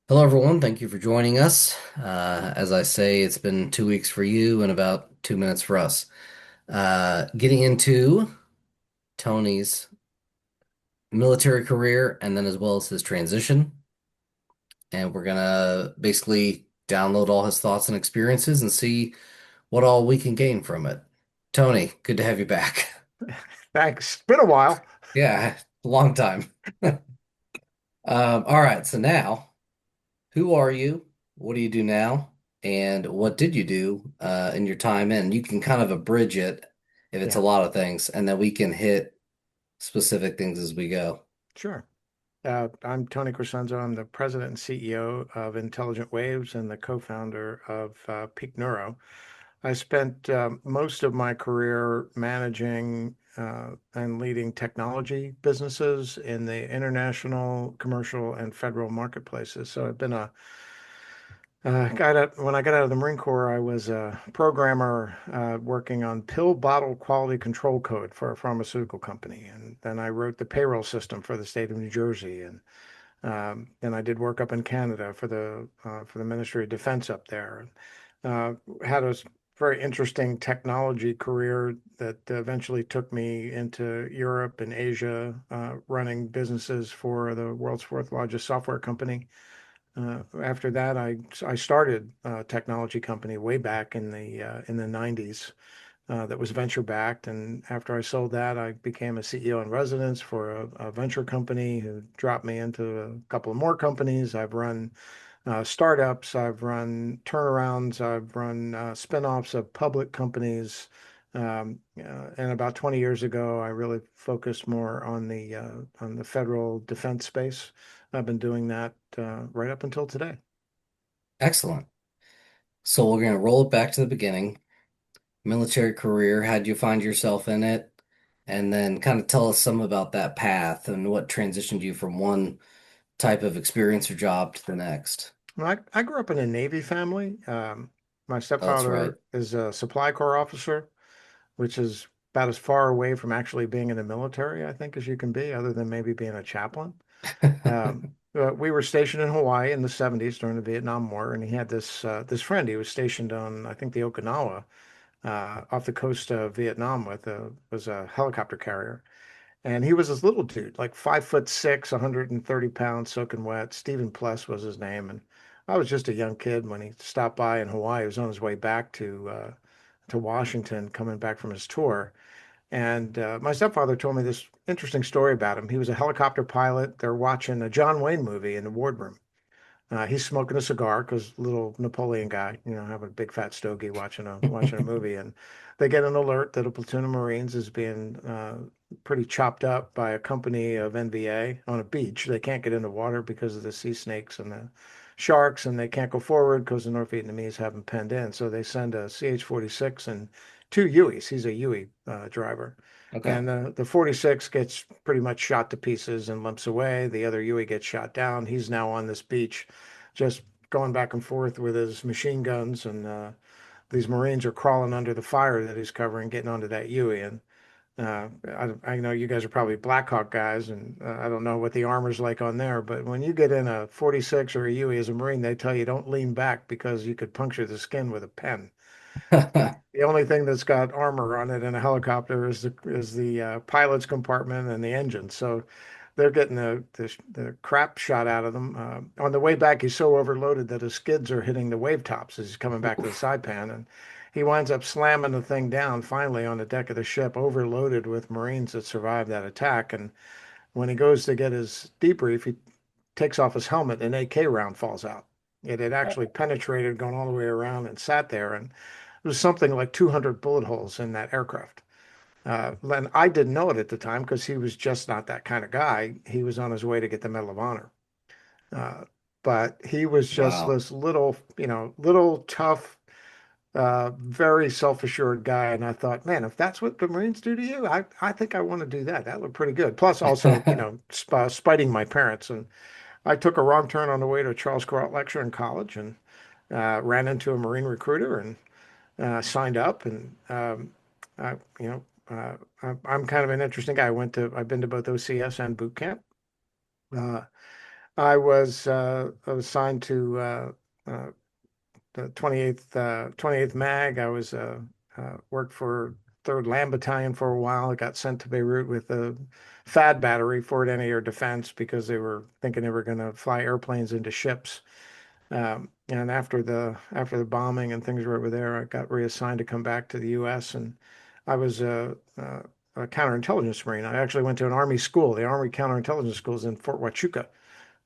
Hello, everyone. Thank you for joining us. As I say, it's been 2 weeks for you and about 2 minutes for us. Getting into Tony's military career and then as well as his transition. And we're gonna basically download all his thoughts and experiences and see what all we can gain from it. Tony, good to have you back. Thanks. Been a while. Yeah, long time. All right, so now. Who are you? What do you do now? And what did you do in your time in? You can kind of abridge it if it's a Yeah, lot of things, and then we can hit specific things as we go. sure. I'm Tony Crescenzo. I'm the president and CEO of Intelligent Waves and the co-founder of Peak Neuro. I spent most of my career managing and leading technology businesses in the international, commercial, and federal marketplaces. So I've been a when I got out of the Marine Corps, I was a programmer working on pill bottle quality control code for a pharmaceutical company, and then I wrote the payroll system for the state of New Jersey, and then I did work up in Canada for the Ministry of Defense up there. Had a very interesting technology career that eventually took me into Europe and Asia, running businesses for the world's fourth largest software company. After that, I started a technology company way back in the 90s that was venture backed. And after I sold that, I became a CEO in residence for a venture company who dropped me into a couple of more companies. I've run startups, I've run turnarounds, I've run spin-offs of public companies. And about 20 years ago, I really focused more on the federal defense space. I've been doing that right up until today. Excellent. So we're going to roll it back to the beginning. Military career, how'd you find yourself in it? And then kind of tell us some about that path and what transitioned you from one type of experience or job to the next. Well, I grew up in a Navy family. My Oh, that's right. stepfather is a supply corps officer, which is about as far away from actually being in the military, I think, as you can be, other than maybe being a chaplain. We were stationed in Hawaii in the 70s during the Vietnam War, and he had this friend he was stationed on, I think, the Okinawa, off the coast of Vietnam with was a helicopter carrier. And he was this little dude, like 5'6", 130 pounds, soaking wet. Stephen Pless was his name. And I was just a young kid when he stopped by in Hawaii. He was on his way back to Washington, coming back from his tour. And my stepfather told me this interesting story about him. He was a helicopter pilot. They're watching a John Wayne movie in the wardroom. He's smoking a cigar because little Napoleon guy, having a big fat stogie watching a movie, and they get an alert that a platoon of Marines is being pretty chopped up by a company of NVA on a beach. They can't get in the water because of the sea snakes and the sharks, and they can't go forward because the North Vietnamese have them penned in. So they send a CH-46 and two Hueys. He's a Huey driver. Okay. And the 46 gets pretty much shot to pieces and limps away. The other Huey gets shot down. He's now on this beach, just going back and forth with his machine guns. And these Marines are crawling under the fire that he's covering, getting onto that Huey. And I know you guys are probably Black Hawk guys, and I don't know what the armor's like on there, but when you get in a 46 or a Huey as a Marine, they tell you don't lean back because you could puncture the skin with a pen. The only thing that's got armor on it in a helicopter is the pilot's compartment and the engine. So they're getting the crap shot out of them. On the way back, he's so overloaded that his skids are hitting the wave tops as he's coming back to the Oof. saipan, and he winds up slamming the thing down finally on the deck of the ship, overloaded with Marines that survived that attack. And when he goes to get his debrief, he takes off his helmet, and an AK round falls out. It had actually penetrated, gone all the way around, and sat there. And there was something like 200 bullet holes in that aircraft. And I didn't know it at the time because he was just not that kind of guy. He was on his way to get the Medal of Honor. Uh, but he was just Wow. this little tough, very self-assured guy. And I thought, man, if that's what the Marines do to you, I think I want to do that. That looked pretty good. Plus, also, spiting my parents. And I took a wrong turn on the way to a Charles Kuralt lecture in college and ran into a Marine recruiter and signed up. And I, you know, I'm kind of an interesting guy. I've been to both OCS and boot camp. Uh, I was assigned to uh, the 28th Mag. I was worked for 3rd Land Battalion for a while. I got sent to Beirut with a FAD battery, forward anti-air defense, because they were thinking they were going to fly airplanes into ships. And after the bombing and things were over there, I got reassigned to come back to the U.S. and I was a counterintelligence Marine. I actually went to an Army school. The Army counterintelligence school is in Fort Huachuca.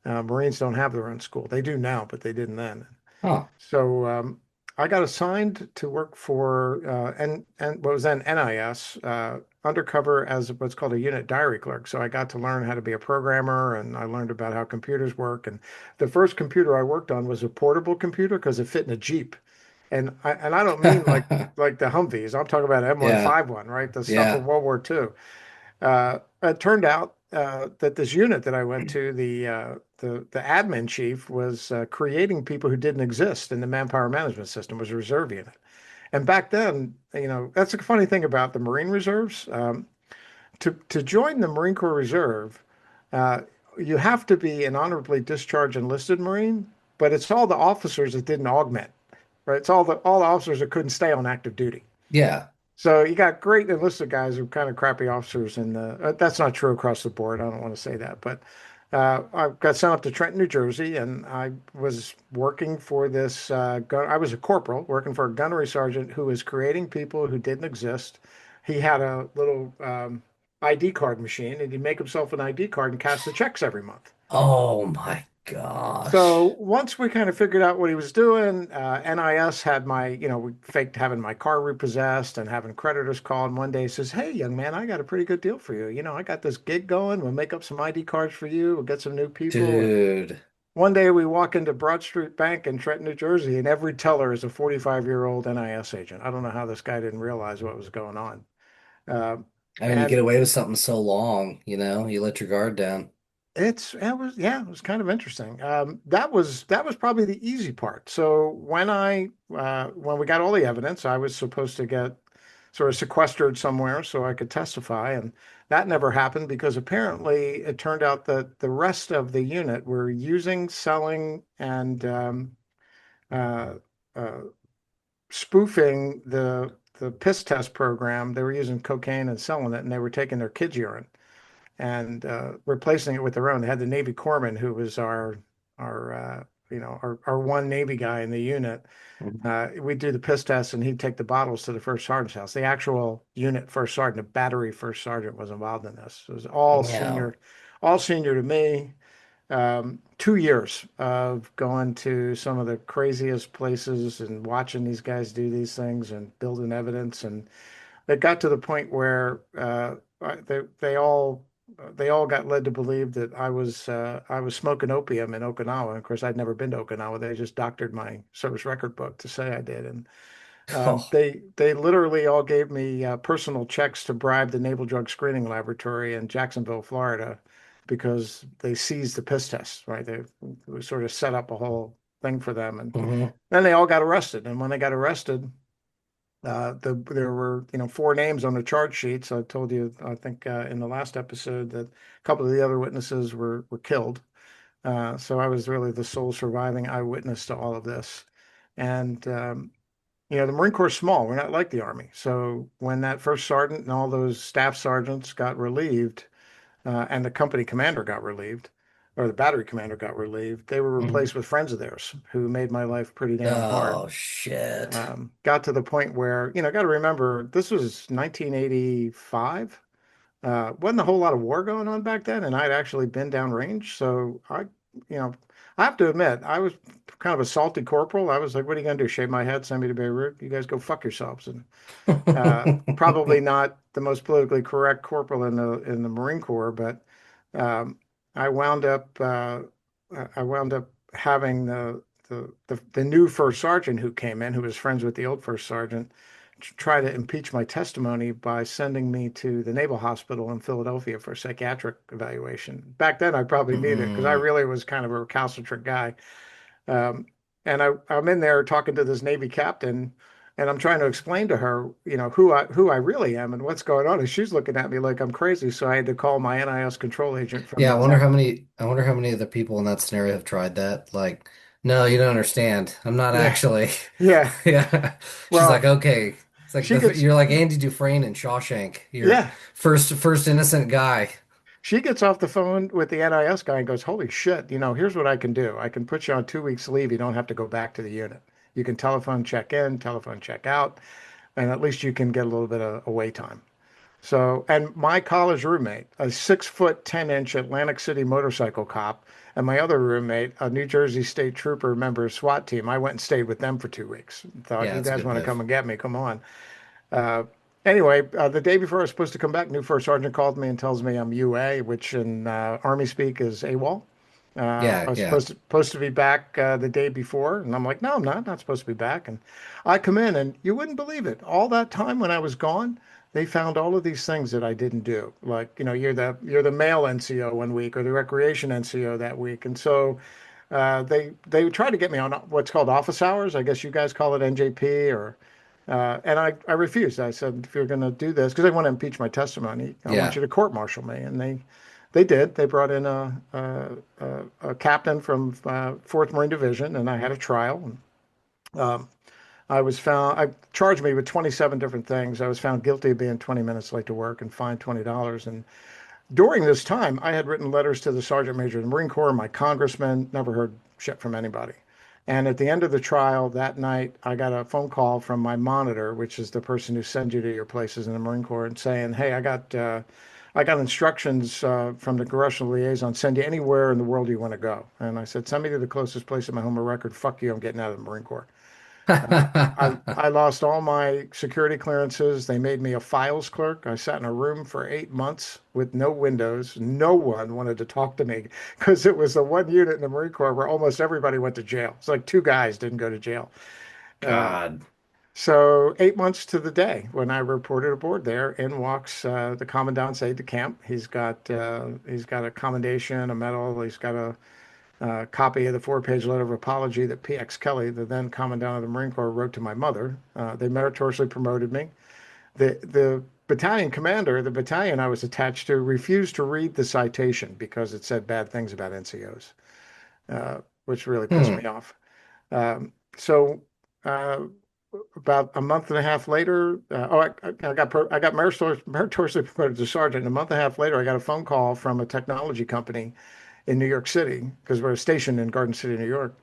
Marines don't have their own school. They do now, but they didn't then. Huh. So I got assigned to work for and what was then NIS undercover as what's called a unit diary clerk. So I got to learn how to be a programmer, and I learned about how computers work. And the first computer I worked on was a portable computer because it fit in a Jeep. And I don't mean like the Humvees. I'm talking about Yeah. M151, right? The stuff from Yeah. World War II. It turned out that this unit that I went to, the admin chief was creating people who didn't exist in the manpower management system, was a reserve unit. And back then, that's a funny thing about the Marine Reserves. To join the Marine Corps Reserve, uh, you have to be an honorably discharged enlisted Marine, but it's all the officers that didn't augment, right? It's all the officers that couldn't stay on active duty. Yeah. So you got great enlisted guys who are kind of crappy officers, and that's not true across the board. I don't want to say that, but I got sent up to Trenton, New Jersey, and I was working for this gun. I was a corporal working for a gunnery sergeant who was creating people who didn't exist. He had a little ID card machine, and he'd make himself an ID card and cash the checks every month. Oh my So gosh. once we kind of figured out what he was doing, NIS had we faked having my car repossessed and having creditors call. And one day he says, "Hey, young man, I got a pretty good deal for you. I got this gig going. We'll make up some ID cards for you. We'll get some new people." And Dude. one day we walk into Broad Street Bank in Trenton, New Jersey, and every teller is a 45-year-old NIS agent. I don't know how this guy didn't realize what was going on. Uh, I mean, you get and away with something so long, you let your guard down. it was kind of interesting. That was probably the easy part. So when we got all the evidence, I was supposed to get sort of sequestered somewhere so I could testify, and that never happened because apparently it turned out that the rest of the unit were using, selling, and uh, uh, spoofing the piss test program. They were using cocaine and selling it, and they were taking their kids' urine and replacing it with their own. They had the Navy corpsman who was our our one Navy guy in the unit. Mhm. We'd do the piss test, and he'd take the bottles to the first sergeant's house. The actual unit first sergeant, the battery first sergeant, was involved in this. It was Yeah. all senior to me. 2 years of going to some of the craziest places and watching these guys do these things and building evidence, and it got to the point where they all got led to believe that I was smoking opium in Okinawa. And of course, I'd never been to Okinawa. They just doctored my service record book to say I did, and Oh. they literally all gave me personal checks to bribe the Naval Drug Screening Laboratory in Jacksonville, Florida, because they seized the piss test. Right, they we sort of set up a whole thing for them, and Hmm. then they all got arrested. And when they got arrested, there were, four names on the charge sheet. So I told you, I think, in the last episode that a couple of the other witnesses were killed. So I was really the sole surviving eyewitness to all of this. And the Marine Corps is small. We're not like the Army. So when that first sergeant and all those staff sergeants got relieved, and the company commander got relieved, or the battery commander got relieved, they were Hmm. replaced with friends of theirs who made my life pretty damn hard. Oh shit. Got to the point where, got to remember this was 1985. Wasn't a whole lot of war going on back then, and I'd actually been downrange. So you know, I have to admit, I was kind of a salty corporal. I was like, "What are you gonna do? Shave my head? Send me to Beirut? You guys go fuck yourselves." And probably not the most politically correct corporal in the Marine Corps, but um, I wound up having the new first sergeant who came in, who was friends with the old first sergeant, try to impeach my testimony by sending me to the Naval Hospital in Philadelphia for a psychiatric evaluation. Back then, I probably needed it because I Mm. really was kind of a recalcitrant guy. Um, and I'm in there talking to this Navy captain. And I'm trying to explain to her, who I really am and what's going on. And she's looking at me like I'm crazy. So I had to call my NIS control agent from Yeah, the tech. I wonder how many of the people in that scenario have tried that. Like, no, you don't understand. I'm not Yeah, actually. yeah. Yeah. She's like, Well, okay. It's like she gets, you're like Andy Dufresne in Shawshank. You're yeah, first innocent guy. she gets off the phone with the NIS guy and goes, "Holy shit, here's what I can do. I can put you on 2 weeks leave. You don't have to go back to the unit. You can telephone check in, telephone check out, and at least you can get a little bit of away time." So, and my college roommate, a 6 foot 10 inch Atlantic City motorcycle cop, and my other roommate, a New Jersey State Trooper member of SWAT team, I went and stayed with them for 2 weeks. Thought, Yeah, you that's a guys good want to come move. and get me? Come on. Uh, anyway, the day before I was supposed to come back, new first sergeant calls me and tells me I'm UA, which in Army speak is AWOL. I Yeah, was yeah. supposed to be back the day before, and I'm like, no, I'm not supposed to be back. And I come in, and you wouldn't believe it. All that time when I was gone, they found all of these things that I didn't do. Like, you're the male NCO one week or the recreation NCO that week, and so they tried to get me on what's called office hours. I guess you guys call it NJP or. And I refused. I said, if you're going to do this, because they want to impeach my testimony, I want Yeah. you to court-martial me. And they did. They brought in a captain from 4th Marine Division, and I had a trial. And, I charged me with 27 different things. I was found guilty of being 20 minutes late to work and fined $20. And during this time, I had written letters to the Sergeant Major of the Marine Corps, my congressman, never heard shit from anybody. And at the end of the trial that night, I got a phone call from my monitor, which is the person who sends you to your places in the Marine Corps, and saying, "Hey, I got instructions from the congressional liaison. Send you anywhere in the world you want to go." And I said, "Send me to the closest place in my home of record. Fuck you, I'm getting out of the Marine Corps." I lost all my security clearances. They made me a files clerk. I sat in a room for 8 months with no windows. No one wanted to talk to me because it was the one unit in the Marine Corps where almost everybody went to jail. It's like two guys didn't go to jail. Uh, God. so 8 months to the day when I reported aboard there, in walks the commandant's aide de camp. He's got a commendation, a medal. He's got a copy of the 4-page letter of apology that PX Kelly, the then Commandant of the Marine Corps, wrote to my mother. They meritoriously promoted me. The battalion commander, the battalion I was attached to, refused to read the citation because it said bad things about NCOs, which really pissed me Hmm. off. So uh, about a month and a half later, I got meritoriously promoted to sergeant. And a month and a half later, I got a phone call from a technology company in New York City because we're stationed in Garden City, New York,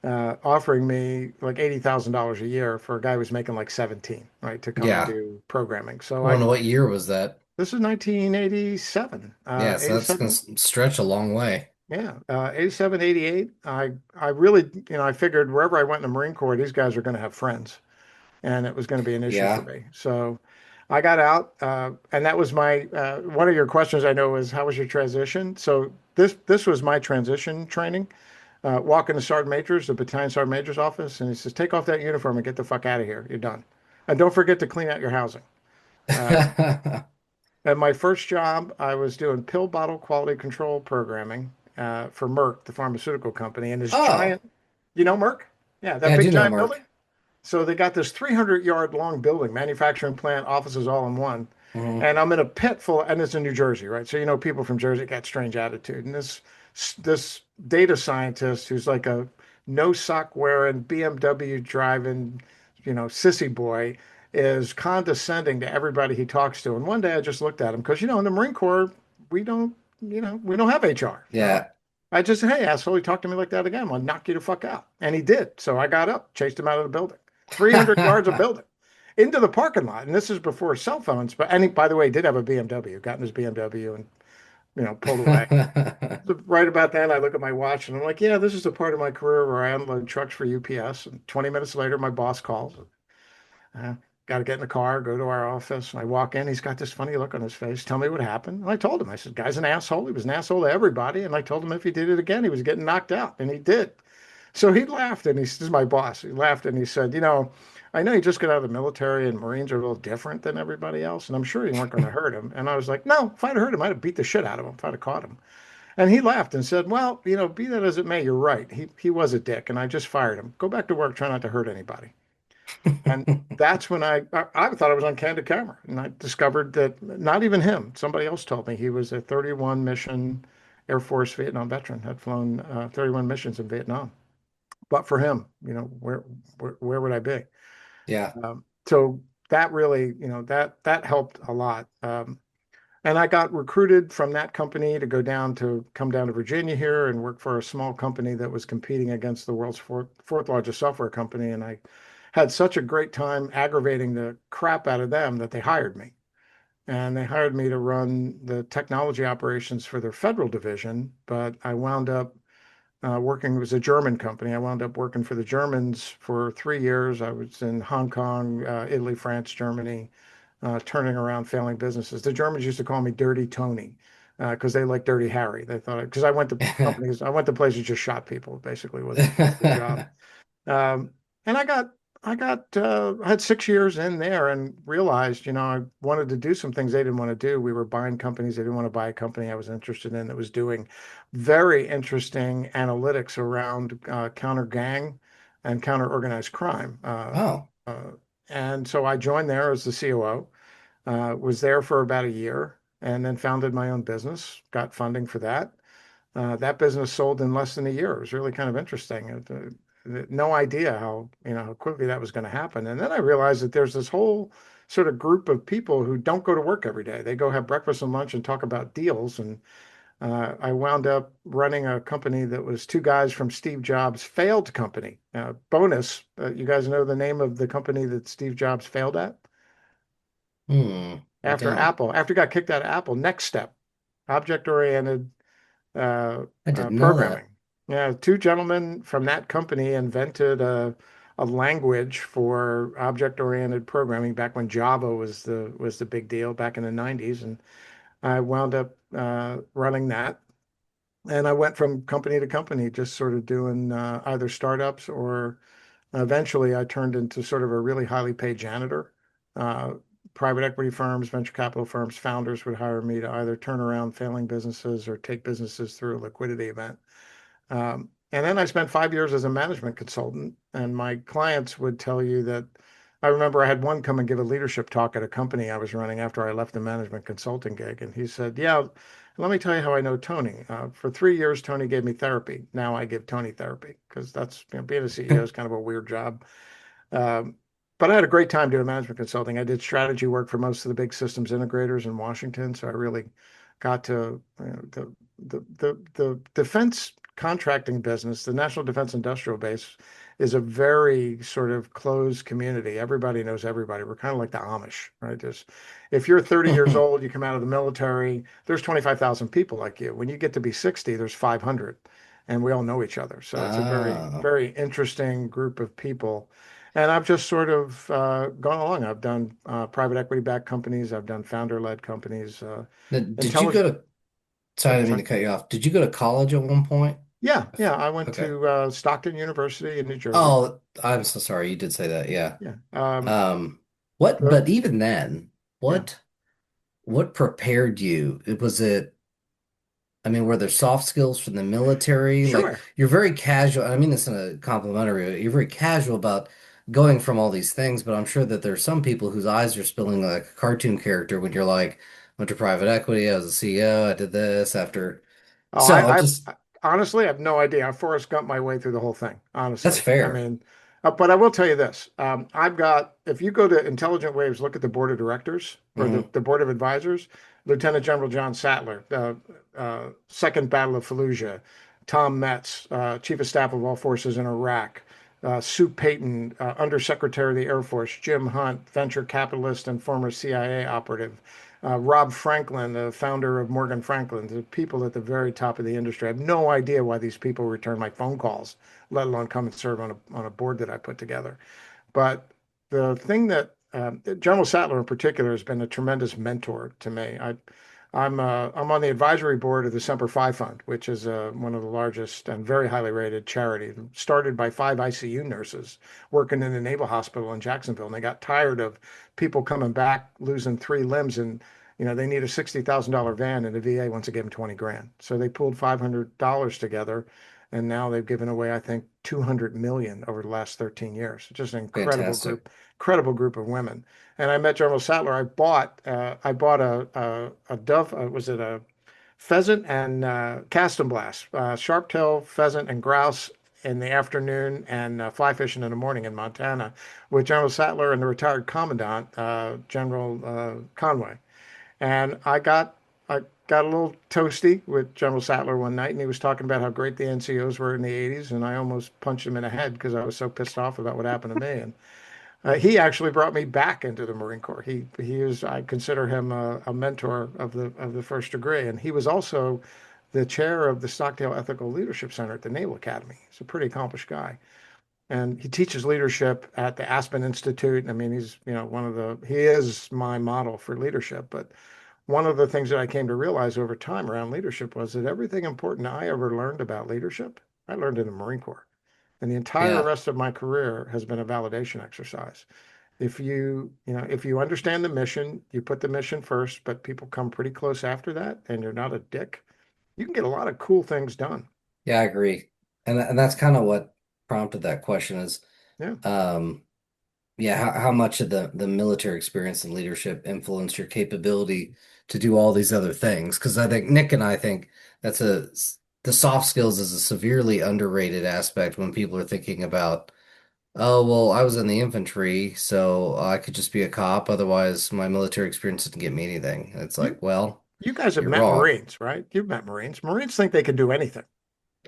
offering me like $80,000 a year for a guy who was making like 17, right, to come and Yeah. do programming. So Well, and what year was that? this is 1987, Yeah, so that's gonna 87. stretch a long way. Yeah, 87, 88. I really, I figured wherever I went in the Marine Corps, these guys are going to have friends, and it was going to be an issue for Yeah. me. So I got out, and that was my one of your questions. I know is how was your transition? So this was my transition training. Walk into Sergeant Major's, the battalion Sergeant Major's office, and he says, "Take off that uniform and get the fuck out of here. You're done, and don't forget to clean out your housing." Uh, at my first job, I was doing pill bottle quality control programming for Merck, the pharmaceutical company, and this Oh, giant, Merck? Yeah, yeah, that I big do know giant building. Mark. So they got this 300-yard long building, manufacturing plant, offices all in one. Hmm. And I'm in a pit full, and it's in New Jersey, right? So people from Jersey got strange attitude. And this data scientist who's like a no sock wearing, BMW driving, sissy boy is condescending to everybody he talks to. And one day I just looked at him because in the Marine Corps we don't we don't have HR. So Yeah. I just said, "Hey, asshole, he talked to me like that again. I'll knock you the fuck out." And he did. So I got up, chased him out of the building. 300 yards of building into the parking lot. And this is before cell phones. But and he, by the way, did have a BMW, got in his BMW and, pulled away. So right about then, I look at my watch and I'm like, yeah, this is the part of my career where I unload trucks for UPS. And 20 minutes later, my boss calls. Uh, got to get in the car, go to our office. And I walk in. He's got this funny look on his face. Tell me what happened. And I told him, I said, guy's an asshole. He was an asshole to everybody. And I told him if he did it again, he was getting knocked out. And he did. So he laughed and this is my boss. He laughed and he said, I know you just got out of the military and Marines are a little different than everybody else. And I'm sure you weren't going to hurt him. And I was like, no, if I'd hurt him, I'd have beat the shit out of him if I'd have caught him. And he laughed and said, well, be that as it may, you're right. He was a dick and I just fired him. Go back to work. Try not to hurt anybody. And that's when I thought I was on candid camera, and I discovered that not even him, somebody else told me he was a 31 mission Air Force Vietnam veteran, had flown 31 missions in Vietnam. But for him, where would I be? Yeah. So that really, that helped a lot. And I got recruited from that company to come down to Virginia here and work for a small company that was competing against the world's fourth largest software company. And I had such a great time aggravating the crap out of them that they hired me. And they hired me to run the technology operations for their federal division. But I wound up working, it was a German company. I wound up working for the Germans for 3 years. I was in Hong Kong, Italy, France, Germany, turning around failing businesses. The Germans used to call me Dirty Tony because they like Dirty Harry. They thought because I went to places just shot people. Basically, was the job. Um, and I had 6 years in there and realized, I wanted to do some things they didn't want to do. We were buying companies. They didn't want to buy a company I was interested in that was doing very interesting analytics around counter gang and counter organized crime. Oh. And so I joined there as the COO, was there for about a year and then founded my own business, got funding for that. That business sold in less than a year. It was really kind of interesting. No idea how quickly that was going to happen. And then I realized that there's this whole sort of group of people who don't go to work every day. They go have breakfast and lunch and talk about deals. And I wound up running a company that was two guys from Steve Jobs' failed company. Bonus, you guys know the name of the company that Steve Jobs failed at? I After don't. Apple, after he got kicked out of Apple, Next Step, object-oriented I didn't know that. programming. Yeah, two gentlemen from that company invented a language for object-oriented programming back when Java was the big deal back in the 90s, and I wound up running that. And I went from company to company, just sort of doing either startups or eventually I turned into sort of a really highly paid janitor. Uh, Private equity firms, venture capital firms, founders would hire me to either turn around failing businesses or take businesses through a liquidity event. And then I spent 5 years as a management consultant, and my clients would tell you that I remember I had one come and give a leadership talk at a company I was running after I left the management consulting gig. And he said, "Yeah, let me tell you how I know Tony. For 3 years, Tony gave me therapy. Now I give Tony therapy because being a CEO is kind of a weird job." Um, but I had a great time doing management consulting. I did strategy work for most of the big systems integrators in Washington, so I really got to the defense contracting business. The National Defense Industrial Base is a very sort of closed community. Everybody knows everybody. We're kind of like the Amish, right? Just if you're 30 years old, you come out of the military, there's 25,000 people like you. When you get to be 60, there's 500, and we all know each other. So it's a very, Ah. very interesting group of people. And I've just sort of gone along. I've done private equity backed companies. I've done founder led companies. Now, did you go Intelligent. to, sorry, I didn't mean Sorry. to cut you off. Did you go to college at one point? Yeah, yeah. I went Okay. to Stockton University in New Jersey. Oh, I'm so sorry. You did say that. Yeah. Yeah. Um, what, The, but even then, yeah. what prepared you? Was it, I mean, were there soft skills from the military? Like Sure. you're very casual. I mean this in a complimentary way. You're very casual about going from all these things, but I'm sure that there's some people whose eyes are spilling like a cartoon character when you're like, went to private equity, I was a CEO, I did this after. Oh, So I just, honestly I have no idea. I Forrest Gump my way through the whole thing, that's honestly. I fair. mean, but I will tell you this. If you go to Intelligent Waves, look at the board of directors or Hmm. the board of advisors, Lieutenant General John Sattler, Second Battle of Fallujah, Tom Metz, Chief of Staff of All Forces in Iraq, Sue Payton, Undersecretary of the Air Force, Jim Hunt, venture capitalist and former CIA operative, Rob Franklin, the founder of Morgan Franklin, the people at the very top of the industry. I have no idea why these people return my phone calls, let alone come and serve on a board that I put together. But the thing that General Sattler in particular has been a tremendous mentor to me. I'm on the advisory board of the Semper Fi Fund, which is one of the largest and very highly rated charity, started by five ICU nurses working in the Naval Hospital in Jacksonville. And they got tired of people coming back losing three limbs, and they need a $60,000 van, and the VA wants to give them 20 grand. So they pulled $500 together And now they've given away, I think, 200 million over the last 13 years. Just an Fantastic. incredible group of women. And I met General Sattler. I bought a dove. Was it a pheasant and cast and blast, sharp-tailed pheasant and grouse in the afternoon, and fly fishing in the morning in Montana with General Sattler and the retired commandant, General Conway. And I got a little toasty with General Sattler one night, and he was talking about how great the NCOs were in the 80s, and I almost punched him in the head because I was so pissed off about what happened to me. And he actually brought me back into the Marine Corps. He is, I consider him a mentor of the first degree, and he was also the chair of the Stockdale Ethical Leadership Center at the Naval Academy. He's a pretty accomplished guy, and he teaches leadership at the Aspen Institute. I mean, he's he is my model for leadership. But one of the things that I came to realize over time around leadership was that everything important I ever learned about leadership, I learned in the Marine Corps. And the entire Yeah. rest of my career has been a validation exercise. If you understand the mission, you put the mission first, but people come pretty close after that, and you're not a dick, you can get a lot of cool things done. Yeah, I agree. And that's kind of what prompted that question is Yeah. um yeah, how much of the military experience and leadership influenced your capability to do all these other things? Because I think Nick and I think that's the soft skills is a severely underrated aspect when people are thinking about, oh, well, I was in the infantry, so I could just be a cop. Otherwise, my military experience didn't get me anything. It's You like, well, you guys have you're met wrong. Marines, right? You've met Marines. Marines think they can do anything.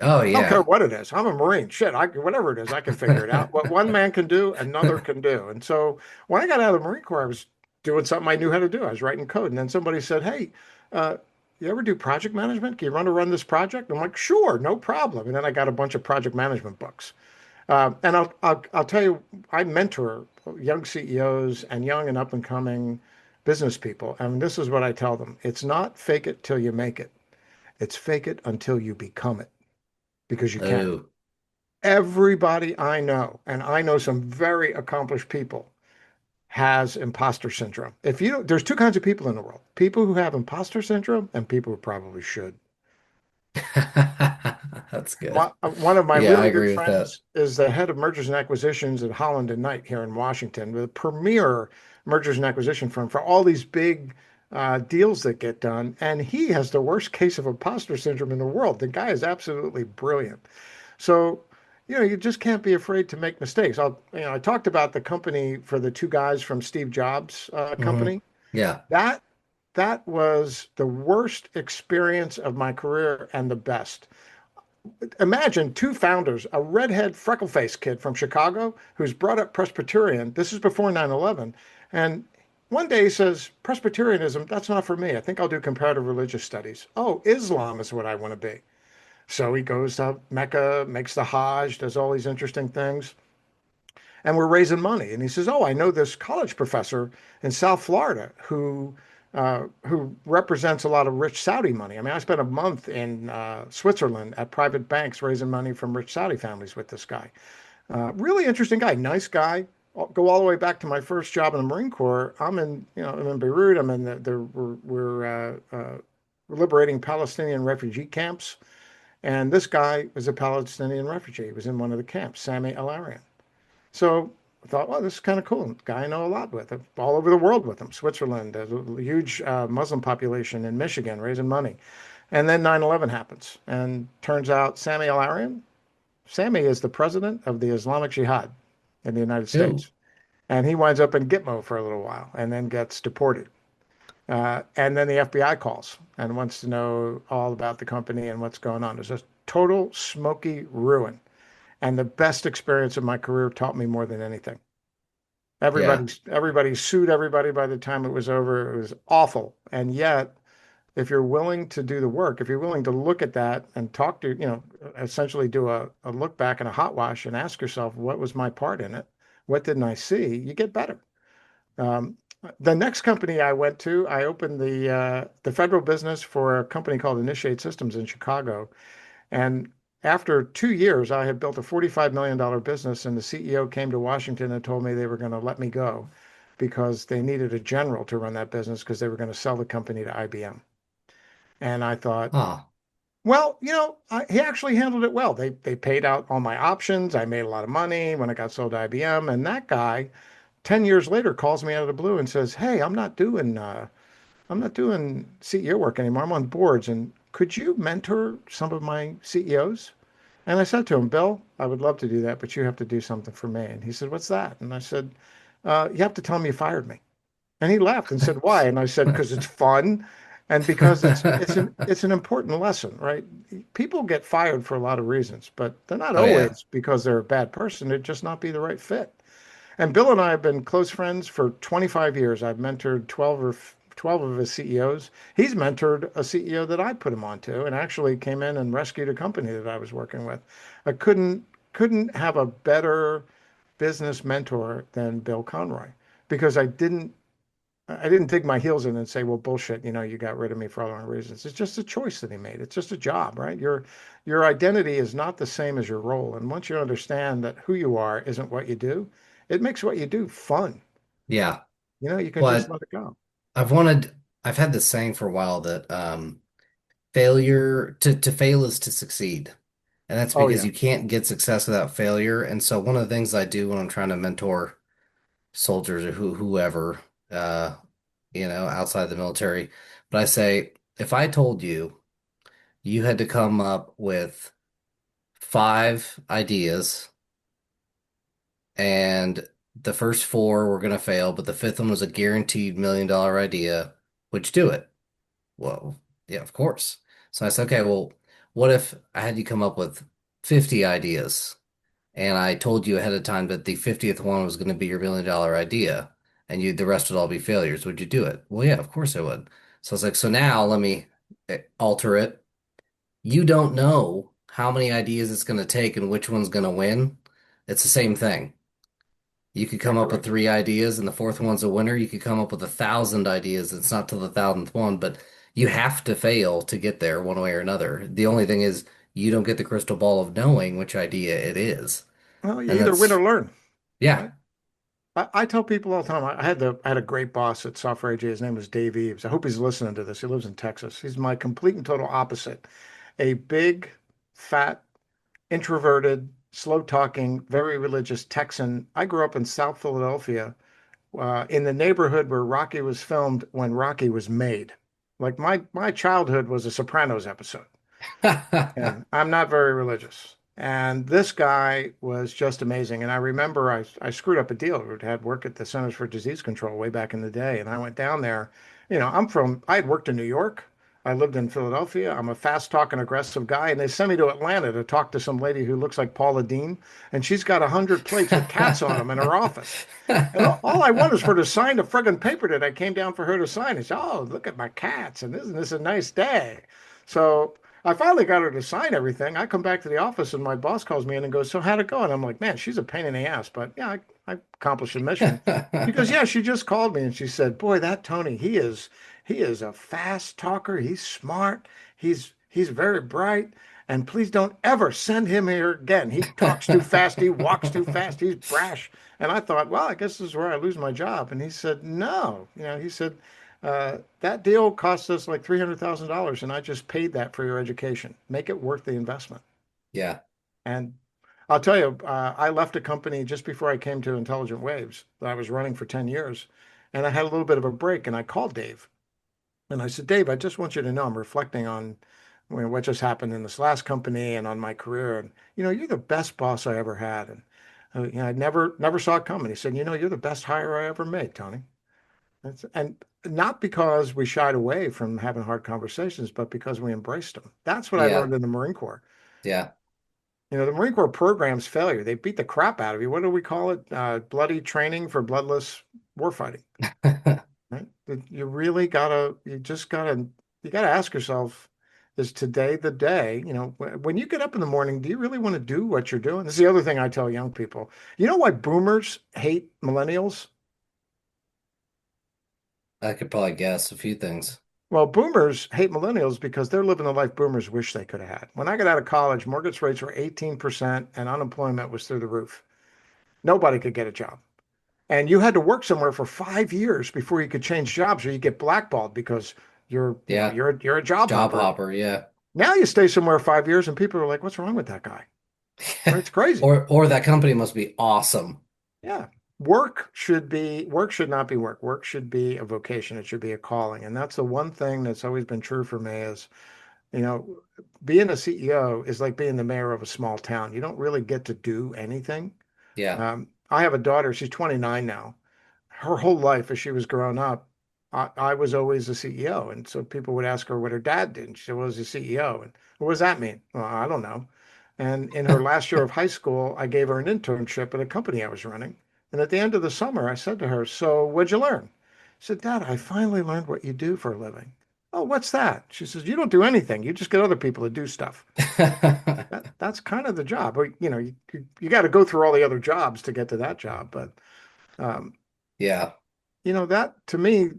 Oh I don't care yeah. what it is. I'm a Marine. Shit, whatever it is, I can figure it out. What one man can do, another can do. And so when I got out of the Marine Corps, I was doing something I knew how to do. I was writing code, and then somebody said, "Hey, uh, you ever do project management? Can you run this project?" I'm like, "Sure, no problem." And then I got a bunch of project management books. And I'll tell you, I mentor young CEOs and young and up and coming business people. And this is what I tell them: it's not fake it till you make it. It's fake it until you become it, because you can. Oh. Everybody I know, and I know some very accomplished people, has imposter syndrome. If you don't, there's two kinds of people in the world: people who have imposter syndrome and people who probably should. That's good. One of my Yeah, I really good agree with that. friends is the head of mergers and acquisitions at Holland and Knight here in Washington, the premier mergers and acquisition firm for all these big deals that get done. And he has the worst case of imposter syndrome in the world. The guy is absolutely brilliant. So, you just can't be afraid to make mistakes. I talked about the company for the two guys from Steve Jobs' Hmm. company. Yeah. That that was the worst experience of my career and the best. Imagine two founders, a redhead freckle-faced kid from Chicago who's brought up Presbyterian. This is before 9/11. And one day he says, Presbyterianism, that's not for me. I think I'll do comparative religious studies. Oh, Islam is what I want to be. So he goes to Mecca, makes the Hajj, does all these interesting things, and we're raising money. And he says, "Oh, I know this college professor in South Florida who represents a lot of rich Saudi money. I mean, I spent a month in Switzerland at private banks raising money from rich Saudi families with this guy. Really interesting guy, nice guy. I'll go all the way back to my first job in the Marine Corps. I'm in Beirut. I'm in we're liberating Palestinian refugee camps, and this guy was a Palestinian refugee. He was in one of the camps, Sami El-Arian. So I thought, well, this is kind of cool. Guy I know a lot with, all over the world with him. Switzerland, a huge Muslim population in Michigan, raising money. And then 9/11 happens. And turns out Sami Al-Arian, Sami is the president of the Islamic Jihad in the United Ooh. States. And he winds up in Gitmo for a little while and then gets deported. And then the FBI calls and wants to know all about the company and what's going on. There's a total smoky ruin. And the best experience of my career taught me more than anything. Yeah. Everybody sued everybody by the time it was over. It was awful. And yet, if you're willing to do the work, if you're willing to look at that and talk to, essentially do a look back and a hot wash and ask yourself, what was my part in it? What didn't I see? You get better. Um, the next company I went to, I opened the federal business for a company called Initiate Systems in Chicago. And after 2 years, I had built a $45 million business, and the CEO came to Washington and told me they were going to let me go because they needed a general to run that business because they were going to sell the company to IBM. And I thought, Ah. Well, he actually handled it well. They paid out all my options. I made a lot of money when I got sold to IBM. And that guy, 10 years later, calls me out of the blue and says, "Hey, I'm not doing CEO work anymore. I'm on boards. And could you mentor some of my CEOs?" And I said to him, "Bill, I would love to do that, but you have to do something for me." And he said, "What's that?" And I said, "You have to tell him you fired me." And he laughed and said, "Why?" And I said, "Because it's fun, and because it's an important lesson, right? People get fired for a lot of reasons, but they're not Oh yeah. always because they're a bad person. They'd just not be the right fit." And Bill and I have been close friends for 25 years. I've mentored 12 of his CEOs. He's mentored a CEO that I put him onto and actually came in and rescued a company that I was working with. I couldn't have a better business mentor than Bill Conroy because I didn't dig my heels in and say, "Well, bullshit, you got rid of me for all the wrong reasons." It's just a choice that he made. It's just a job, right? Your identity is not the same as your role. And once you understand that who you are isn't what you do, it makes what you do fun. Yeah. You can just Well, let it go. I've wanted, I've had this saying for a while that failure to fail is to succeed. And that's Oh because yeah. you can't get success without failure. And so one of the things I do when I'm trying to mentor soldiers or whoever, uh, outside the military, but I say, if I told you you had to come up with 5 ideas and the first 4 were going to fail, but the fifth one was a guaranteed $1 million idea, would you do it? Well, yeah, of course. So I said, okay, well, what if I had you come up with 50 ideas and I told you ahead of time that the 50th one was going to be your $1 million idea and the rest would all be failures? Would you do it? Well, yeah, of course I would. So I was like, so now let me alter it. You don't know how many ideas it's going to take and which one's going to win. It's the same thing. You could come up with Incorrect. 3 ideas and the fourth one's a winner. You could come up with 1,000 ideas. It's not till the thousandth one, but you have to fail to get there one way or another. The only thing is you don't get the crystal ball of knowing which idea it is. Well, you And either win that's, or learn, yeah, right? I tell people all the time. I had a great boss at Software AG. His name was Dave Eves. I hope he's listening to this. He lives in Texas. He's my complete and total opposite. A big, fat, introverted, slow talking, very religious Texan. I grew up in South Philadelphia, in the neighborhood where Rocky was filmed when Rocky was made. Like my childhood was a Sopranos episode. And I'm not very religious. And this guy was just amazing. And I remember I screwed up a deal. I had work at the Centers for Disease Control way back in the day. And I went down there. I had worked in New York. I lived in Philadelphia. I'm a fast talking, aggressive guy. And they sent me to Atlanta to talk to some lady who looks like Paula Dean. And she's got 100 plates with cats on them in her office. And all I want is for her to sign the friggin' paper that I came down for her to sign. And she, "Oh, look at my cats. And isn't this a nice day?" So I finally got her to sign everything. I come back to the office and my boss calls me in and goes, "So how'd it go?" And I'm like, "Man, she's a pain in the ass, but yeah, I accomplished the mission." She goes, "Yeah, she just called me and she said, 'Boy, that Tony, he is a fast talker. He's smart. He's very bright. And please don't ever send him here again. He talks too fast. He walks too fast. He's brash." And I thought, well, I guess this is where I lose my job. And he said, "No." He said, "That deal cost us like $300,000, and I just paid that for your education. Make it worth the investment." yeah, And I'll tell you, I left a company just before I came to Intelligent Waves that I was running for 10 years. And I had a little bit of a break, and I called Dave. And I said, "Dave, I just want you to know I'm reflecting on what just happened in this last company and on my career. And, you're the best boss I ever had. And, I never saw it coming." He said, "You're the best hire I ever made, Tony." And not because we shied away from having hard conversations, but because we embraced them. That's what I yeah, learned in the Marine Corps. yeah. The Marine Corps programs failure. They beat the crap out of you. What do we call it? Bloody training for bloodless warfighting. Right? You just gotta ask yourself, is today the day? When you get up in the morning, do you really want to do what you're doing? This is the other thing I tell young people. You know why boomers hate millennials? I could probably guess a few things. Well, boomers hate millennials because they're living the life boomers wish they could have had. When I got out of college, mortgage rates were 18% and unemployment was through the roof. Nobody could get a job. And you had to work somewhere for 5 years before you could change jobs or you get blackballed because you're, you know, Yeah, you're a job job hopper. hopper. Yeah, Now you stay somewhere 5 years and people are like, what's wrong with that guy? Right? It's crazy. Or that company must be awesome. Yeah. Work should not be work. Work should be a vocation. It should be a calling. And that's the one thing that's always been true for me is, you know, being a CEO is like being the mayor of a small town. You don't really get to do anything. Yeah. I have a daughter, she's 29 now. Her whole life as she was growing up, I was always the CEO. And so people would ask her what her dad did. And she said, well, he's the CEO. And what does that mean? Well, I don't know. And in her last year of high school, I gave her an internship at a company I was running. And at the end of the summer, I said to her, so what'd you learn? She said, Dad, I finally learned what you do for a living. Oh, what's that? She says, you don't do anything. You just get other people to do stuff. That's kind of the job. Or, you got to go through all the other jobs to get to that job. But um, Yeah. that to me,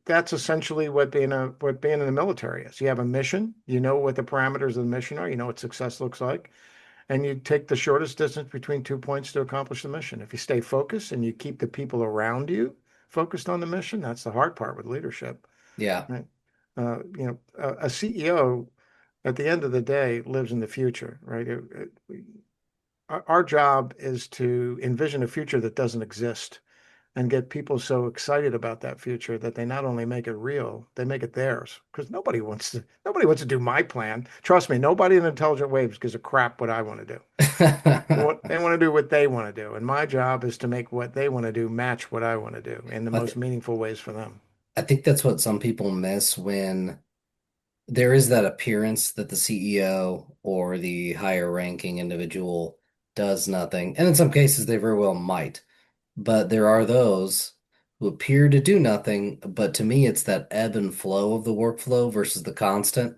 that's essentially what being in the military is. You have a mission, you know what the parameters of the mission are, you know what success looks like, and you take the shortest distance between 2 points to accomplish the mission. If you stay focused and you keep the people around you focused on the mission, that's the hard part with leadership, Yeah. right? A CEO at the end of the day lives in the future, right? Our job is to envision a future that doesn't exist and get people so excited about that future that they not only make it real, they make it theirs. Because nobody wants to do my plan. Trust me, nobody in Intelligent Waves gives a crap what I want to do. They want to do what they want to do, and my job is to make what they want to do match what I want to do in the I most th meaningful ways for them. I think that's what some people miss when there is that appearance that the CEO or the higher ranking individual does nothing. And in some cases, they very well might. But there are those who appear to do nothing. But to me, it's that ebb and flow of the workflow versus the constant.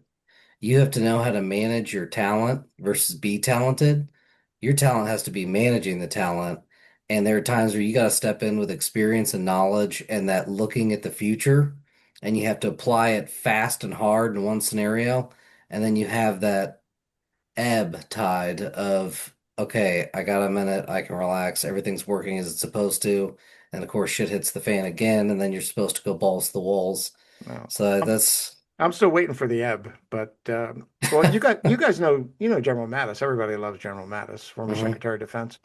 You have to know how to manage your talent versus be talented. Your talent has to be managing the talent. And there are times where you got to step in with experience and knowledge and that looking at the future, and you have to apply it fast and hard in one scenario. And then you have that ebb tide of, okay, I got a minute, I can relax, everything's working as it's supposed to. And of course, shit hits the fan again, and then you're supposed to go balls to the walls. No, So I'm that's, I'm still waiting for the ebb, but well, you guys know General Mattis. Everybody loves General Mattis, former Mhm. Secretary of Defense.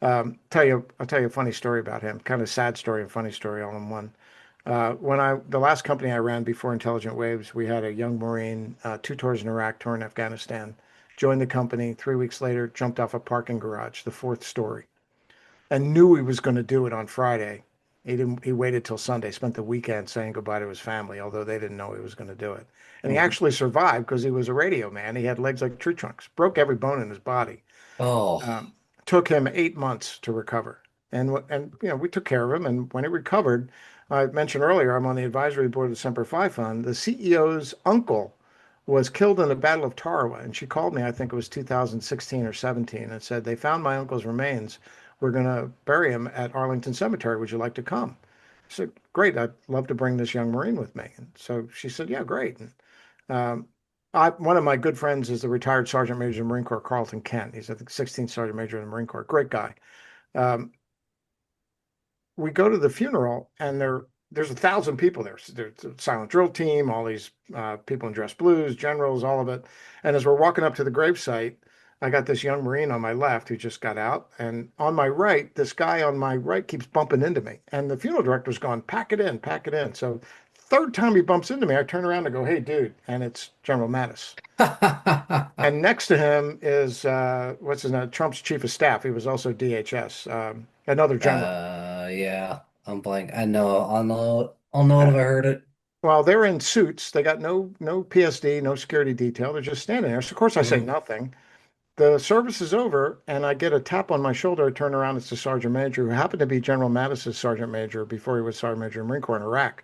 I'll tell you a funny story about him, kind of sad story and funny story all in one. The last company I ran before Intelligent Waves, we had a young Marine, 2 tours in Iraq, tour in Afghanistan, joined the company. 3 weeks later, jumped off a parking garage, the fourth story, and knew he was going to do it on Friday. He didn't, he waited till Sunday, spent the weekend saying goodbye to his family, although they didn't know he was going to do it. And he Mhm. actually survived because he was a radio man. He had legs like tree trunks, broke every bone in his body. Oh, Um, Took him 8 months to recover. And we took care of him. And when he recovered, I mentioned earlier, I'm on the advisory board of the Semper Fi Fund. The CEO's uncle was killed in the Battle of Tarawa. And she called me, I think it was 2016 or 17, and said, they found my uncle's remains. We're going to bury him at Arlington Cemetery. Would you like to come? I said, great. I'd love to bring this young Marine with me. And so she said, yeah, great. And um, one of my good friends is the retired Sergeant Major of the Marine Corps, Carlton Kent. He's the 16th Sergeant Major in the Marine Corps. Great guy. Um, we go to the funeral, and there's 1,000 people there. So there's a silent drill team, all these people in dress blues, generals, all of it. And as we're walking up to the gravesite, I got this young Marine on my left who just got out, and on my right, this guy on my right keeps bumping into me. And the funeral director's gone, pack it in, pack it in. So third time he bumps into me, I turn around and go, hey, dude, and it's General Mattis. And next to him is what's his name? Trump's chief of staff. He was also DHS, another general. yeah, I'm blank. I'll know it Uh, if I heard it. well, they're in suits. They got no PSD, no security detail. They're just standing there. So of course I say Mhm. nothing. The service is over, and I get a tap on my shoulder. I turn around. It's the sergeant major who happened to be General Mattis's sergeant major before he was sergeant major in the Marine Corps in Iraq.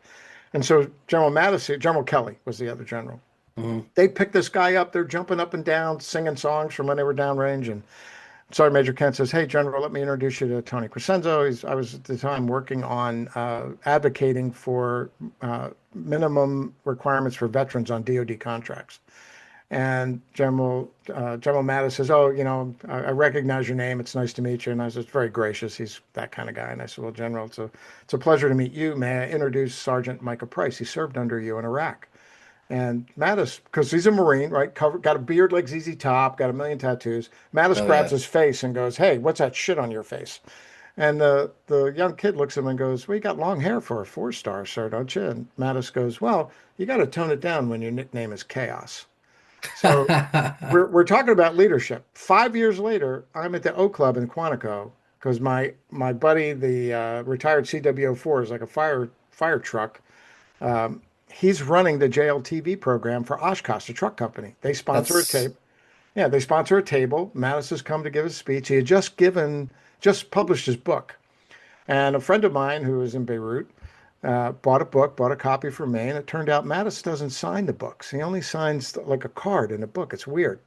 And so General Mattis, General Kelly was the other general. Mhm. They picked this guy up. They're jumping up and down, singing songs from when they were downrange, and Sergeant Major Kent says, "Hey, General, let me introduce you to Tony Crescenzo." I was at the time working on advocating for minimum requirements for veterans on DoD contracts. And General Mattis says, "Oh, I recognize your name. It's nice to meet you." And I was just very gracious. He's that kind of guy. And I said, "Well, General, it's a pleasure to meet you. May I introduce Sergeant Micah Price? He served under you in Iraq." And Mattis, because he's a Marine, right? Got a beard like ZZ Top, got a million tattoos. Mattis Oh grabs yeah. his face and goes, "Hey, what's that shit on your face?" And the young kid looks at him and goes, "Well, you got long hair for a 4-star, sir, don't you?" And Mattis goes, "Well, you got to tone it down when your nickname is Chaos." So we're talking about leadership. 5 years later, I'm at the O Club in Quantico because my buddy, the retired CWO4, is like a fire truck. Um, he's running the JLTV program for Oshkosh, the truck company. They sponsor a That's tape. Yeah, they sponsor a table. Mattis has come to give his speech. He had just published his book. And a friend of mine who was in Beirut bought a book, bought a copy for me, and it turned out Mattis doesn't sign the books. He only signs like a card in a book. It's weird.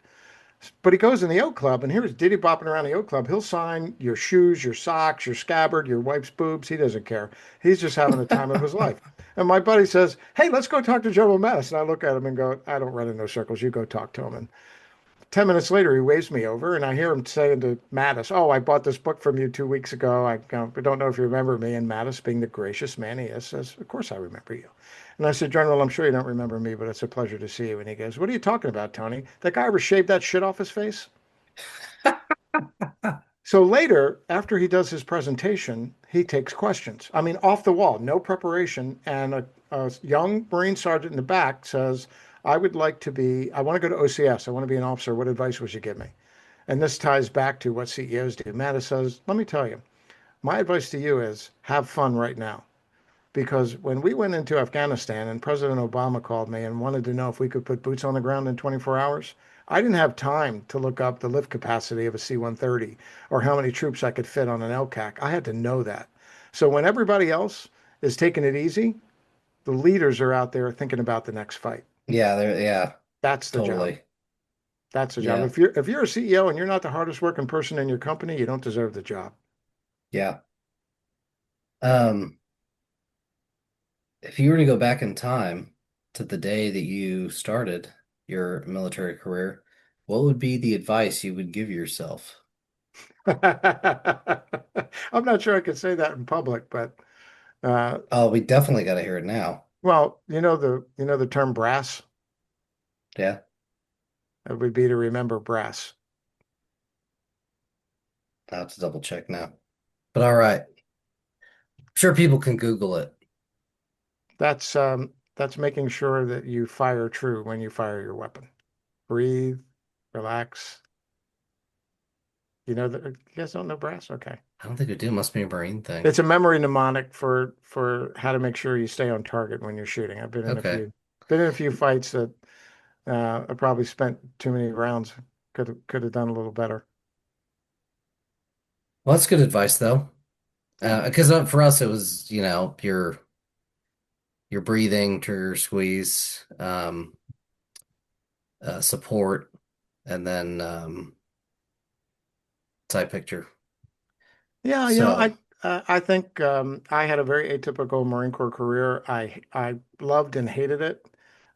But he goes in the oat club, and here's Diddy bopping around the oat club. He'll sign your shoes, your socks, your scabbard, your wife's boobs. He doesn't care. He's just having the time of his life. And my buddy says, "Hey, let's go talk to General Mattis." And I look at him and go, "I don't run in those circles. You go talk to him." And 10 minutes later, he waves me over, and I hear him saying to Mattis, "Oh, I bought this book from you 2 weeks ago. I don't know if you remember me." And Mattis, being the gracious man he is, says, "Of course I remember you." And I said, "General, I'm sure you don't remember me, but it's a pleasure to see you." And he goes, "What are you talking about, Tony? That guy ever shaved that shit off his face?" So later, after he does his presentation, he takes questions. I mean, off the wall, no preparation. And a young Marine sergeant in the back says, I want to go to OCS. I want to be an officer. What advice would you give me?" And this ties back to what CEOs do. Mattis says, "Let me tell you, my advice to you is have fun right now." Because when we went into Afghanistan and President Obama called me and wanted to know if we could put boots on the ground in 24 hours, I didn't have time to look up the lift capacity of a C-130 or how many troops I could fit on an LCAC. I had to know that. So when everybody else is taking it easy, the leaders are out there thinking about the next fight. yeah, there yeah, That's the job. totally. That's the job. Yeah. If you're a CEO and you're not the hardest working person in your company, you don't deserve the job. Yeah. Um, if you were to go back in time to the day that you started your military career, what would be the advice you would give yourself? I'm not sure I could say that in public, but uh, Oh, we definitely got to hear it now. well, you know the term brass. Yeah, It would be to remember brass. I'll have to double check now. But all right. Sure, people can Google it. That's making sure that you fire true when you fire your weapon. Breathe, relax. You know that you guys don't know brass? Okay. I don't think we do. Must be a Marine thing. It's a memory mnemonic for how to make sure you stay on target when you're shooting. I've Okay. been in a few fights that I probably spent too many rounds. Could have done a little better. Well, that's good advice though. Because for us, it was, your breathing, trigger squeeze, support, and then side picture. Yeah, So, I think I had a very atypical Marine Corps career. I loved and hated it.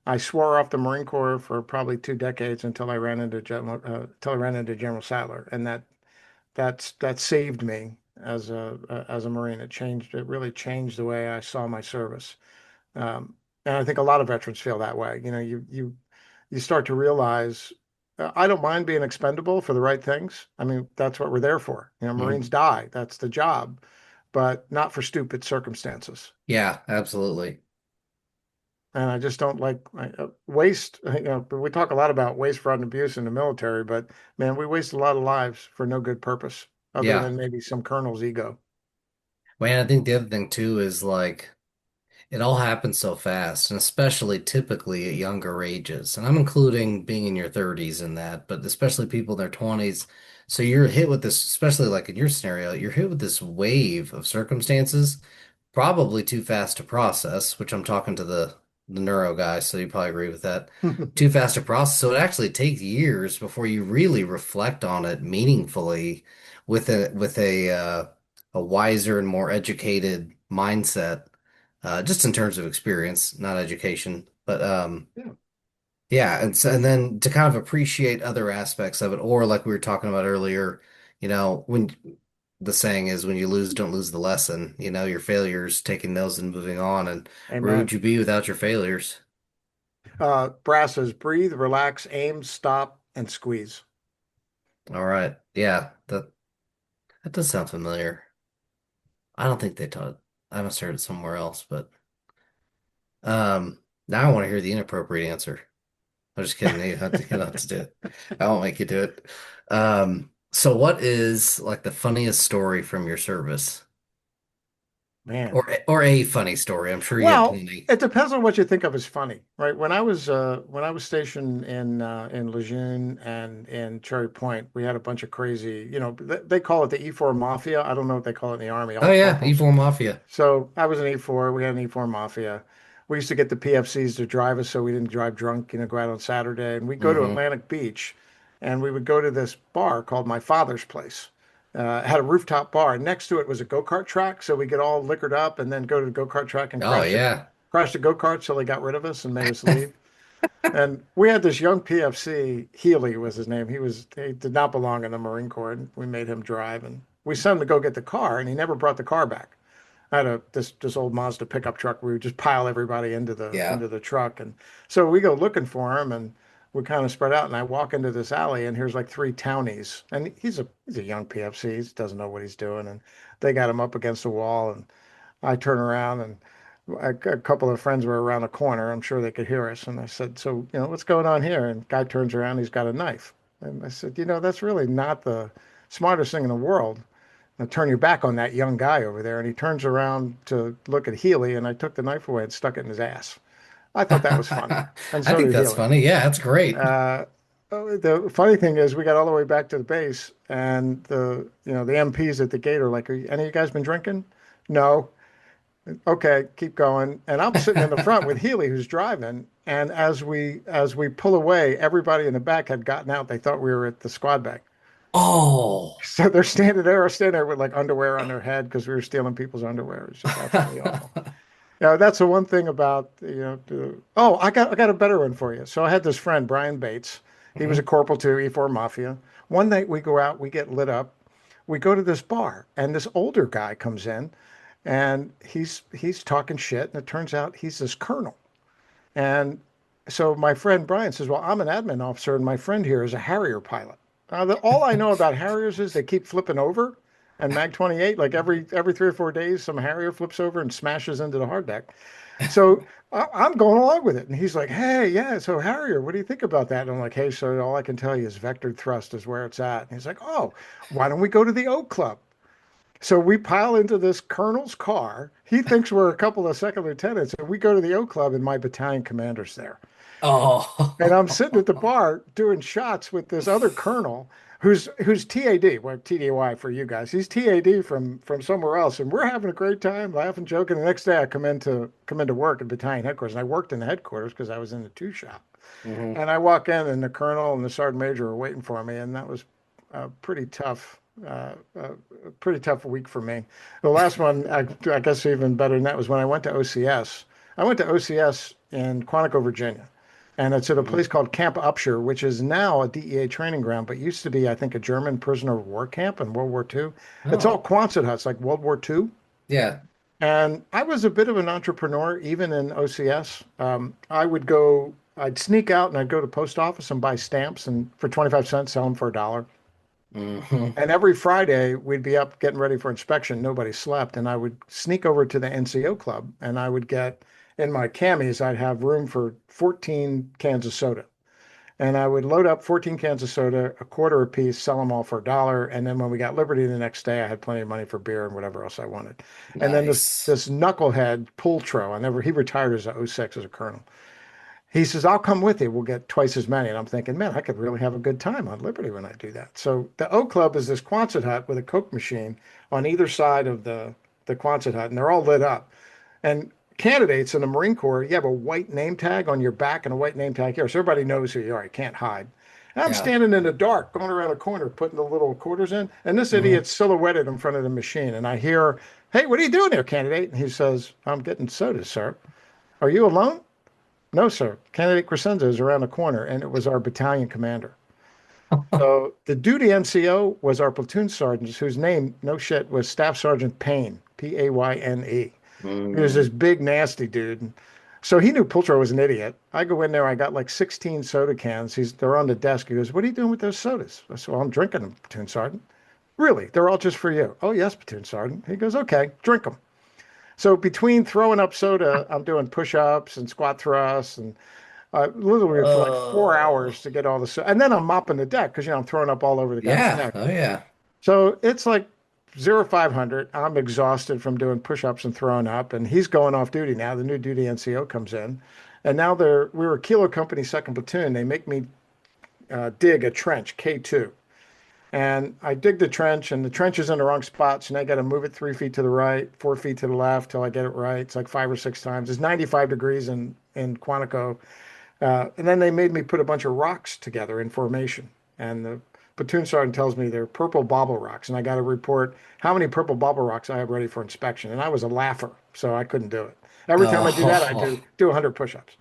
I swore off the Marine Corps for probably 2 decades until I ran into General Sadler, and that saved me as a Marine. It really changed the way I saw my service. And I think a lot of veterans feel that way. You start to realize I don't mind being expendable for the right things. I mean, that's what we're there for. mhm. Marines die. That's the job, but not for stupid circumstances. Yeah, absolutely. And I just don't like waste. But we talk a lot about waste, fraud, and abuse in the military, but man, we waste a lot of lives for no good purpose other Yeah. than maybe some colonel's ego. Well, I think the other thing too is like it all happens so fast, and especially typically at younger ages. And I'm including being in your 30s in that, but especially people in their 20s. So you're hit with this, especially like in your scenario, you're hit with this wave of circumstances, probably too fast to process, which I'm talking to the neuro guy, so you probably agree with that. Too fast to process. So it actually takes years before you really reflect on it meaningfully with a wiser and more educated mindset, just in terms of experience, not education. But Yeah, yeah, and then to kind of appreciate other aspects of it, or like we were talking about earlier, when the saying is when you lose, don't lose the lesson, your failures, taking those and moving on. And where would amen. you be without your failures? Brass says breathe, relax, aim, stop, and squeeze. All right. Yeah, that does sound familiar. I don't think they taught. I must have heard it somewhere else, but now I want to hear the inappropriate answer. I'm just kidding. You don't have to do it. I won't make you do it. So what is like the funniest story from your service? Man. Or a funny story? I'm sure you have Well, plenty. it depends on what you think of as funny, right? When I was stationed in Lejeune and in Cherry Point, we had a bunch of crazy, they call it the E4 Mafia. I don't know what they call it in the Army, Oh all yeah, corporals. E4 Mafia. So I was an E4. We had an E4 Mafia. We used to get the PFCs to drive us so we didn't drive drunk, go out on Saturday. And we'd go to Hmm. Atlantic Beach and we would go to this bar called My Father's Place. It had a rooftop bar. Next to it was a go-kart track. So we get all liquored up and then go to the go-kart track and Oh yeah. crash the go-kart till they got rid of us and made us leave. And we had this young PFC, Healy was his name. He did not belong in the Marine Corps, and we made him drive. And we sent him to go get the car, and he never brought the car back. I had this old Mazda pickup truck. We would just pile everybody Yeah. into the truck, and so we go looking for him, and we kind of spread out. And I walk into this alley, and here's like three townies, and he's a young PFC. He doesn't know what he's doing, and they got him up against the wall, and I turn around, and a couple of friends were around the corner. I'm sure they could hear us, and I said, "So, what's going on here?" And guy turns around, he's got a knife, and I said, that's really not the smartest thing in the world. Now turn your back on that young guy over there. And he turns around to look at Healy, and I took the knife away and stuck it in his ass. I thought that was funny. And I so think did that's Healy. funny. Yeah, that's great. Uh, the funny thing is we got all the way back to the base and the MPs at the gate are like, any of you guys been drinking? No. Okay, keep going. And I'm sitting in the front with Healy who's driving. And as we pull away, everybody in the back had gotten out. They thought we were at the squad bank. Oh. So they're standing there with like underwear on their head because we were stealing people's underwear. It's just absolutely awful. That's the one thing about, oh, I got a better one for you. So I had this friend, Brian Bates. He was a Mhm. corporal too, E4 Mafia. One night we go out, we get lit up. We go to this bar, and this older guy comes in, and he's talking shit, and it turns out he's this colonel. And so my friend Brian says, "Well, I'm an admin officer, and my friend here is a Harrier pilot." All I know about Harriers is they keep flipping over, and Mag 28, like every 3 or 4 days, some Harrier flips over and smashes into the hard deck. So I'm going along with it, and he's like, "Hey, yeah, so Harrier, what do you think about that?" And I'm like, "Hey, so all I can tell you is vectored thrust is where it's at." And he's like, "Oh, why don't we go to the Oak Club?" So we pile into this colonel's car. He thinks we're a couple of second lieutenants, and we go to the O Club, and my battalion commander's there. And I'm sitting at the Oh. bar doing shots with this other colonel who's TAD, well, TDY for you guys. He's TAD from somewhere else, and we're having a great time, laughing, joking. The next day, I come into work at battalion headquarters, and I worked in the headquarters because I was in the two shop. Hmm. And I walk in, and the colonel and the sergeant major are waiting for me, and that was a pretty tough week for me. The last one, I guess, even better than that was when I went to OCS. I went to OCS in Quantico, Virginia, and it's at a Hmm. place called Camp Upshur, which is now a DEA training ground, but used to be, I think, a German prisoner of war camp in World War II. It's all Oh. Quonset huts, like World War II. Yeah. And I was a bit of an entrepreneur, even in OCS. I'd sneak out and I'd go to post office and buy stamps and for 25 cents, sell them for $1. Hmm. And every Friday we'd be up getting ready for inspection. Nobody slept. And I would sneak over to the NCO club and I would get in my camis, I'd have room for 14 cans of soda. And I would load up 14 cans of soda, a quarter a piece, sell them all for $1. And then when we got Liberty the next day, I had plenty of money for beer and whatever else I wanted. And then this Nice. this knucklehead Poultro, he retired as a '06 as a colonel. He says, I'll come with you. We'll get twice as many. And I'm thinking, man, I could really have a good time on Liberty when I do that. So the O Club is this Quonset hut with a Coke machine on either side of the Quonset hut, and they're all lit up. And candidates in the Marine Corps, you have a white name tag on your back and a white name tag here. So everybody knows who you are. You can't hide. And I'm Yeah. standing in the dark, going around a corner, putting the little quarters in, and this Hmm. idiot's silhouetted in front of the machine. And I hear, hey, what are you doing there, candidate? And he says, I'm getting sodas, sir. Are you alone? No, sir. Candidate Crescenzo is around the corner, and it was our battalion commander. So the duty NCO was our platoon sergeant, whose name, no shit, was Staff Sergeant Payne, Payne. He was this Mm. big, nasty dude. So he knew Piltrow was an idiot. I go in there, I got like 16 soda cans. They're on the desk. He goes, "What are you doing with those sodas?" I said, "Well, I'm drinking them, Platoon Sergeant." "Really? They're all just for you?" "Oh, yes, Platoon Sergeant." He goes, "Okay, drink them." So between throwing up soda, I'm doing push-ups and squat thrusts and literally for like 4 hours Oh, to get all the soda. And then I'm mopping the deck because, I'm throwing up all over the guy's yeah. deck. Oh, yeah. So it's like 0 500. I'm exhausted from doing push-ups and throwing up, and he's going off duty now. The new duty NCO comes in, and now we were Kilo Company second platoon. They make me dig a trench K2, and I dig the trench, and the trench is in the wrong spot, so now I got to move it 3 feet to the right, 4 feet to the left till I get it right. It's like 5 or 6 times. It's 95 degrees in Quantico, and then they made me put a bunch of rocks together in formation. And the platoon sergeant tells me they're purple bobble rocks. And I got to report how many purple bobble rocks I have ready for inspection. And I was a laugher, so I couldn't do it. Every time I do that, I Oh, do 100 push-ups.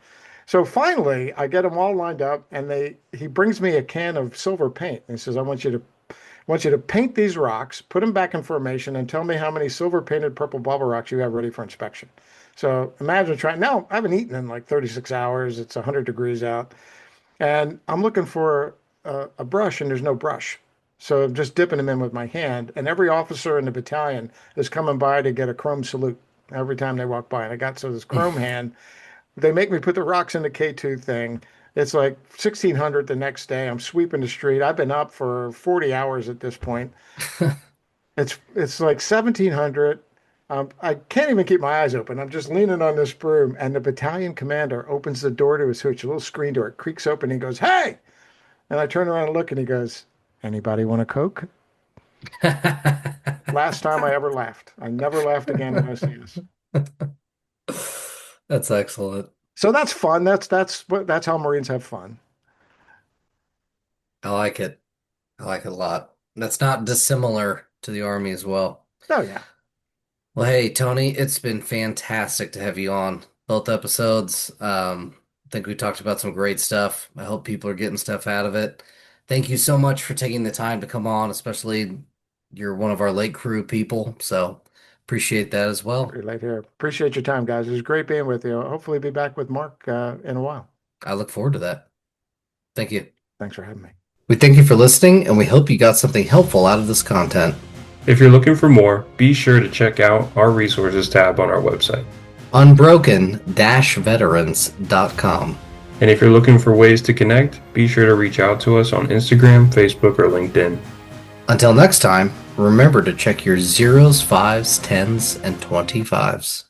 So finally, I get them all lined up, and he brings me a can of silver paint. And he says, I want you to paint these rocks, put them back in formation, and tell me how many silver painted purple bubble rocks you have ready for inspection. So imagine trying. Now, I haven't eaten in like 36 hours. It's 100 degrees out. And I'm looking for a brush, and there's no brush. So I'm just dipping them in with my hand. And every officer in the battalion is coming by to get a chrome salute every time they walk by. And I got this chrome hand. They make me put the rocks in the K2 thing. It's like 1600 the next day. I'm sweeping the street. I've been up for 40 hours at this point. It's like 1700. I can't even keep my eyes open. I'm just leaning on this broom, and the battalion commander opens the door to his hooch, a little screen door. It creaks open. He goes, "Hey!" And I turn around and look, and he goes, "Anybody want a Coke?" Last time I ever laughed. I never laughed again in OCS. that's excellent. So that's fun. That's how Marines have fun. I like it. I like it a lot. That's not dissimilar to the Army as well. Oh yeah, Well, hey, Tony, it's been fantastic to have you on both episodes. I think we talked about some great stuff. I hope people are getting stuff out of it. Thank you so much for taking the time to come on, especially you're one of our late crew people, so appreciate that as well. pretty late here. Appreciate your time, guys. It was great being with you. Hopefully, be back with Mark in a while. I look forward to that. Thank you. Thanks for having me. We thank you for listening, and we hope you got something helpful out of this content. If you're looking for more, be sure to check out our resources tab on our website. Unbroken-veterans.com. And if you're looking for ways to connect, be sure to reach out to us on Instagram, Facebook, or LinkedIn. Until next time, remember to check your zeros, fives, tens, and 25s.